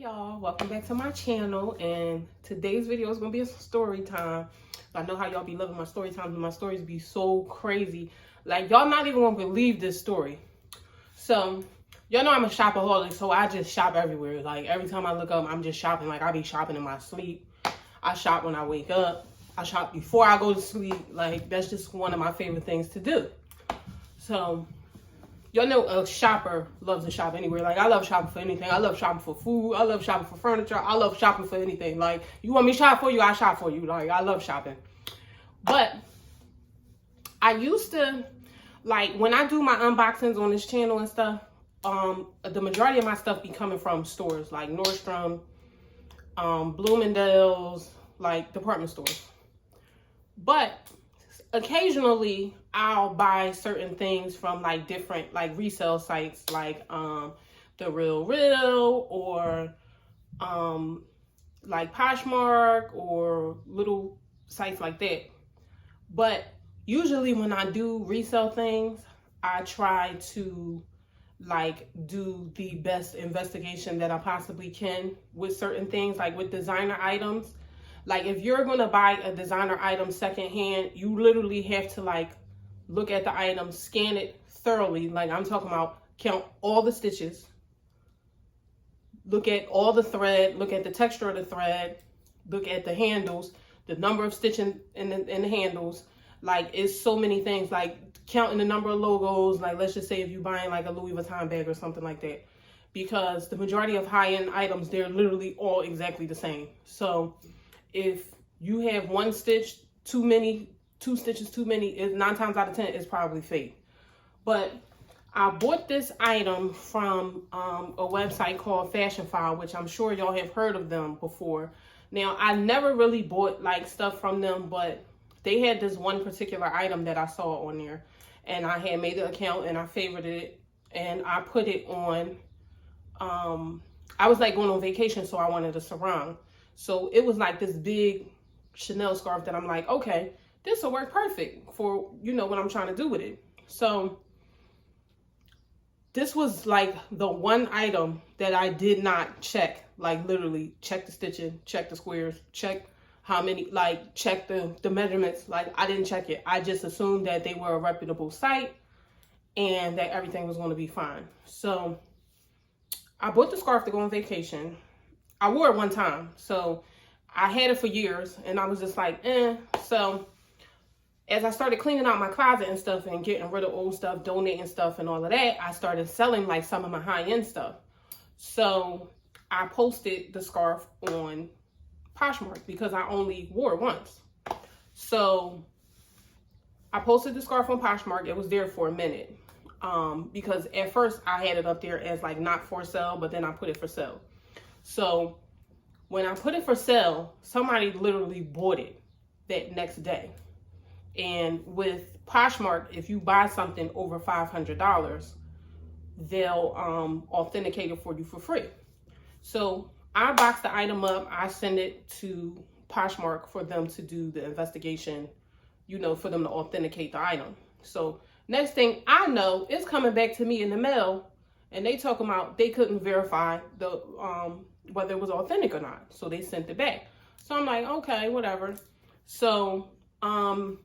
y'all, welcome back to my channel, and today's video is gonna be a story time. I know how y'all be loving my story times, and my stories be so crazy, like y'all not even gonna believe this story. So y'all know I'm a shopaholic, so I just shop everywhere. Like every time I look up, I'm just shopping. Like I be shopping in my sleep, I shop when I wake up, I shop before I go to sleep. Like that's just one of my favorite things to do. So y'all know a shopper loves to shop anywhere. Like, I love shopping for anything. I love shopping for food. I love shopping for furniture. I love shopping for anything. Like, you want me to shop for you, I shop for you. Like, I love shopping. But I used to, like, when I do my unboxings on this channel and stuff, the majority of my stuff be coming from stores like Nordstrom, Bloomingdale's, like department stores. But occasionally I'll buy certain things from like different like resale sites like The Real or like Poshmark or little sites like that. But usually when I do resale things, I try to like do the best investigation that I possibly can with certain things, like with designer items. Like if you're going to buy a designer item secondhand, you literally have to like look at the item, scan it thoroughly. Like I'm talking about count all the stitches, look at all the thread, look at the texture of the thread, look at the handles, the number of stitching in the handles. Like it's so many things, like counting the number of logos. Like let's just say if you're buying like a Louis Vuitton bag or something like that, because the majority of high-end items, they're literally all exactly the same. So if you have one stitch too many, two stitches too many, 9 times out of 10 it's probably fake. But I bought this item from a website called FashionPhile, which I'm sure y'all have heard of them before. Now, I never really bought like stuff from them, but they had this one particular item that I saw on there, and I had made the account and I favorited it, and I put it on. I was like going on vacation, so I wanted a sarong. So it was like this big Chanel scarf that I'm like, okay, this will work perfect for, you know, what I'm trying to do with it. So this was like the one item that I did not check, like literally check the stitching, check the squares, check how many, like check the measurements. Like I didn't check it. I just assumed that they were a reputable site and that everything was going to be fine. So I bought the scarf to go on vacation. I wore it one time, so I had it for years, and I was just like, So as I started cleaning out my closet and stuff and getting rid of old stuff, donating stuff and all of that, I started selling like some of my high-end stuff. So I posted the scarf on Poshmark because I only wore it once. So I posted the scarf on Poshmark. It was there for a minute because at first I had it up there as like not for sale, but then I put it for sale. So when I put it for sale, somebody literally bought it that next day. And with Poshmark, if you buy something over $500, they'll authenticate it for you for free. So I box the item up, I send it to Poshmark for them to do the investigation, you know, for them to authenticate the item. So next thing I know, it's coming back to me in the mail, and they talking about they couldn't verify the whether it was authentic or not. So they sent it back. So I'm like, okay, whatever. So the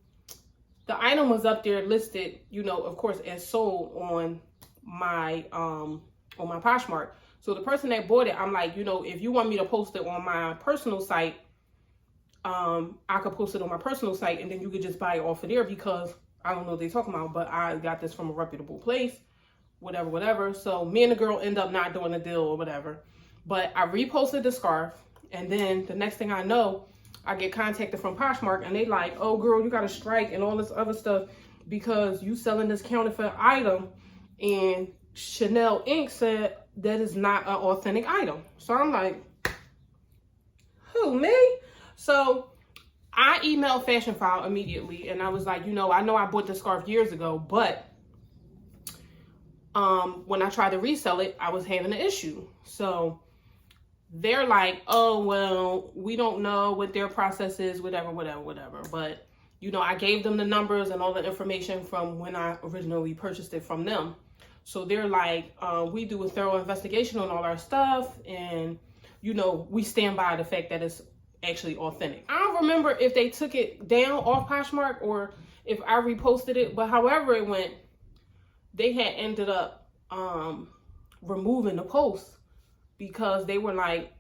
item was up there listed, you know, of course, as sold on my Poshmark. So the person that bought it, I'm like, you know, if you want me to post it on my personal site, I could post it on my personal site, and then you could just buy it off of there, because I don't know what they're talking about, but I got this from a reputable place, whatever. So me and the girl end up not doing a deal or whatever. But I reposted the scarf, and then the next thing I know, I get contacted from Poshmark, and they like, oh girl, you got a strike and all this other stuff because you selling this counterfeit item, and Chanel Inc. said that is not an authentic item. So I'm like, who, me? So I emailed FashionPhile immediately, and I was like, you know I bought this scarf years ago, but when I tried to resell it, I was having an issue. So they're like, oh, well, we don't know what their process is, whatever. But, you know, I gave them the numbers and all the information from when I originally purchased it from them. So they're like, we do a thorough investigation on all our stuff, and you know, we stand by the fact that it's actually authentic. I don't remember if they took it down off Poshmark or if I reposted it, but however it went, they had ended up removing the post because they were like,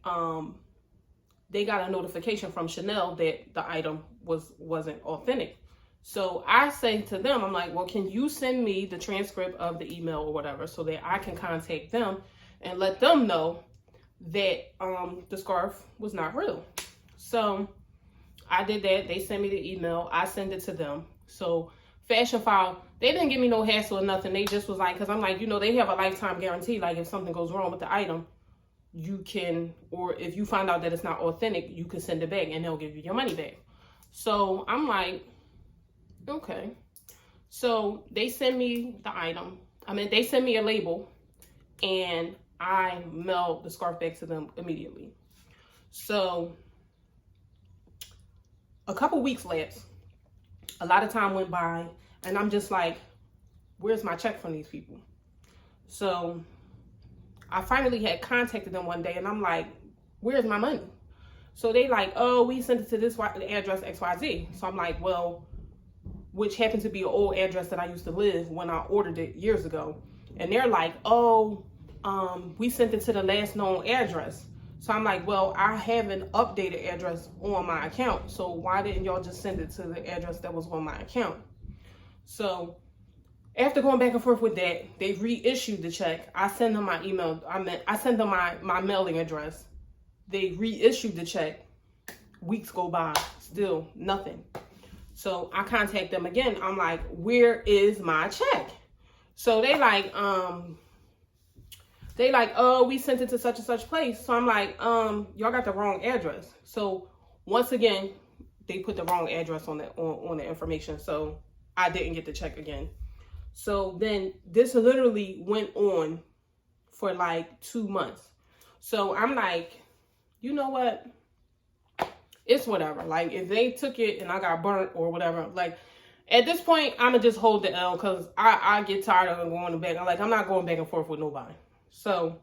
they got a notification from Chanel that the item wasn't authentic. So I say to them, I'm like, well, can you send me the transcript of the email or whatever so that I can contact them and let them know that the scarf was not real. So I did that. They sent me the email. I sent it to them. So FashionPhile, they didn't give me no hassle or nothing. They just was like, because I'm like, you know, they have a lifetime guarantee. Like if something goes wrong with the item, you can, or if you find out that it's not authentic, you can send it back and they'll give you your money back. So I'm like, okay. So they send me the item. I mean, they send me a label and I mailed the scarf back to them immediately. So a couple weeks lapsed. A lot of time went by and I'm just like, where's my check from these people? So I finally had contacted them one day and I'm like, where's my money? So they like, oh, we sent it to this address XYZ. So I'm like, well, which happened to be an old address that I used to live when I ordered it years ago. And they're like, oh, we sent it to the last known address. So I'm like, well, I have an updated address on my account. So why didn't y'all just send it to the address that was on my account? So after going back and forth with that, they reissued the check. I send them my email. I send them my mailing address. They reissued the check. Weeks go by, still nothing. So I contact them again. I'm like, where is my check? So they like, oh, we sent it to such and such place. So I'm like, y'all got the wrong address. So once again, they put the wrong address on the information. So I didn't get the check again. So then this literally went on for like 2 months. So I'm like, you know what? It's whatever. Like if they took it and I got burnt or whatever, like at this point, I'ma just hold the L because I get tired of going back. I'm not going back and forth with nobody. So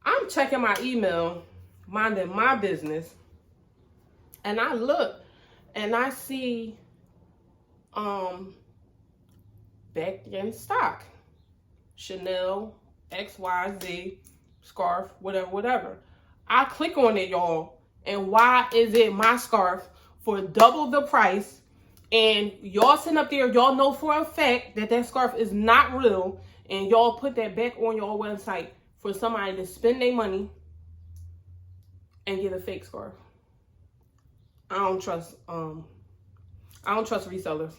I'm checking my email, minding my business, and I look and I see back in stock, Chanel XYZ scarf, whatever. I click on it, y'all, and why is it my scarf for double the price? And y'all sitting up there, y'all know for a fact that that scarf is not real, and y'all put that back on your website for somebody to spend their money and get a fake scarf. I don't trust resellers.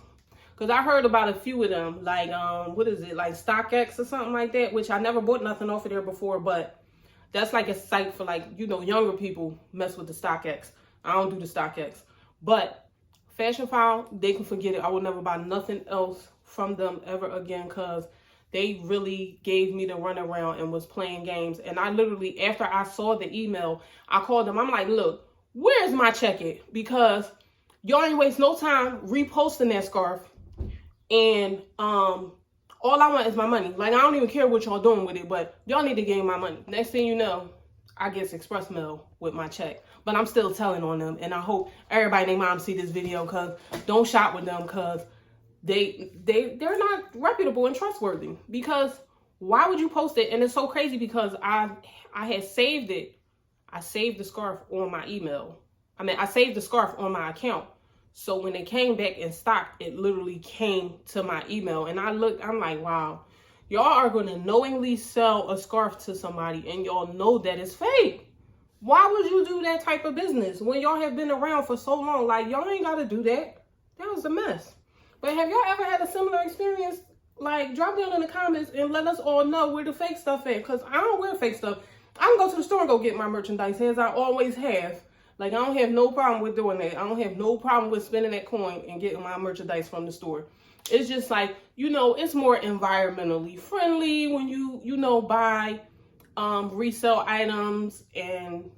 Because I heard about a few of them, like, what is it, like StockX or something like that, which I never bought nothing off of there before, but that's like a site for, like, you know, younger people mess with the StockX. I don't do the StockX. But FashionPhile, they can forget it. I will never buy nothing else from them ever again because they really gave me the runaround and was playing games. And I literally, after I saw the email, I called them. I'm like, look, where's my check at? Because y'all ain't waste no time reposting that scarf. And all I want is my money. Like, I don't even care what y'all doing with it, but y'all need to gain my money. Next thing you know, I get express mail with my check. But I'm still telling on them. And I hope everybody and their mom see this video because don't shop with them because they're not reputable and trustworthy. Because why would you post it? And it's so crazy because I had saved it. I saved the scarf on my email. I saved the scarf on my account. So when it came back in stock, it literally came to my email. And I looked, I'm like, wow, y'all are going to knowingly sell a scarf to somebody and y'all know that it's fake. Why would you do that type of business when y'all have been around for so long? Like, y'all ain't got to do that. That was a mess. But have y'all ever had a similar experience? Like, drop down in the comments and let us all know where the fake stuff is. Because I don't wear fake stuff. I can go to the store and go get my merchandise, as I always have. Like, I don't have no problem with doing that. I don't have no problem with spending that coin and getting my merchandise from the store. It's just like, you know, it's more environmentally friendly when you know, buy resale items. And,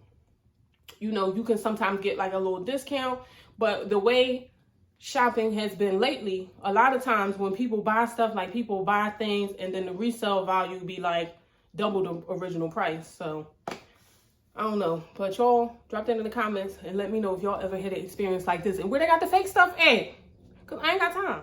you know, you can sometimes get like a little discount. But the way shopping has been lately, a lot of times when people buy stuff, like people buy things and then the resale value be like double the original price. So I don't know, but y'all drop that in the comments and let me know if y'all ever had an experience like this and where they got the fake stuff at, because I ain't got time.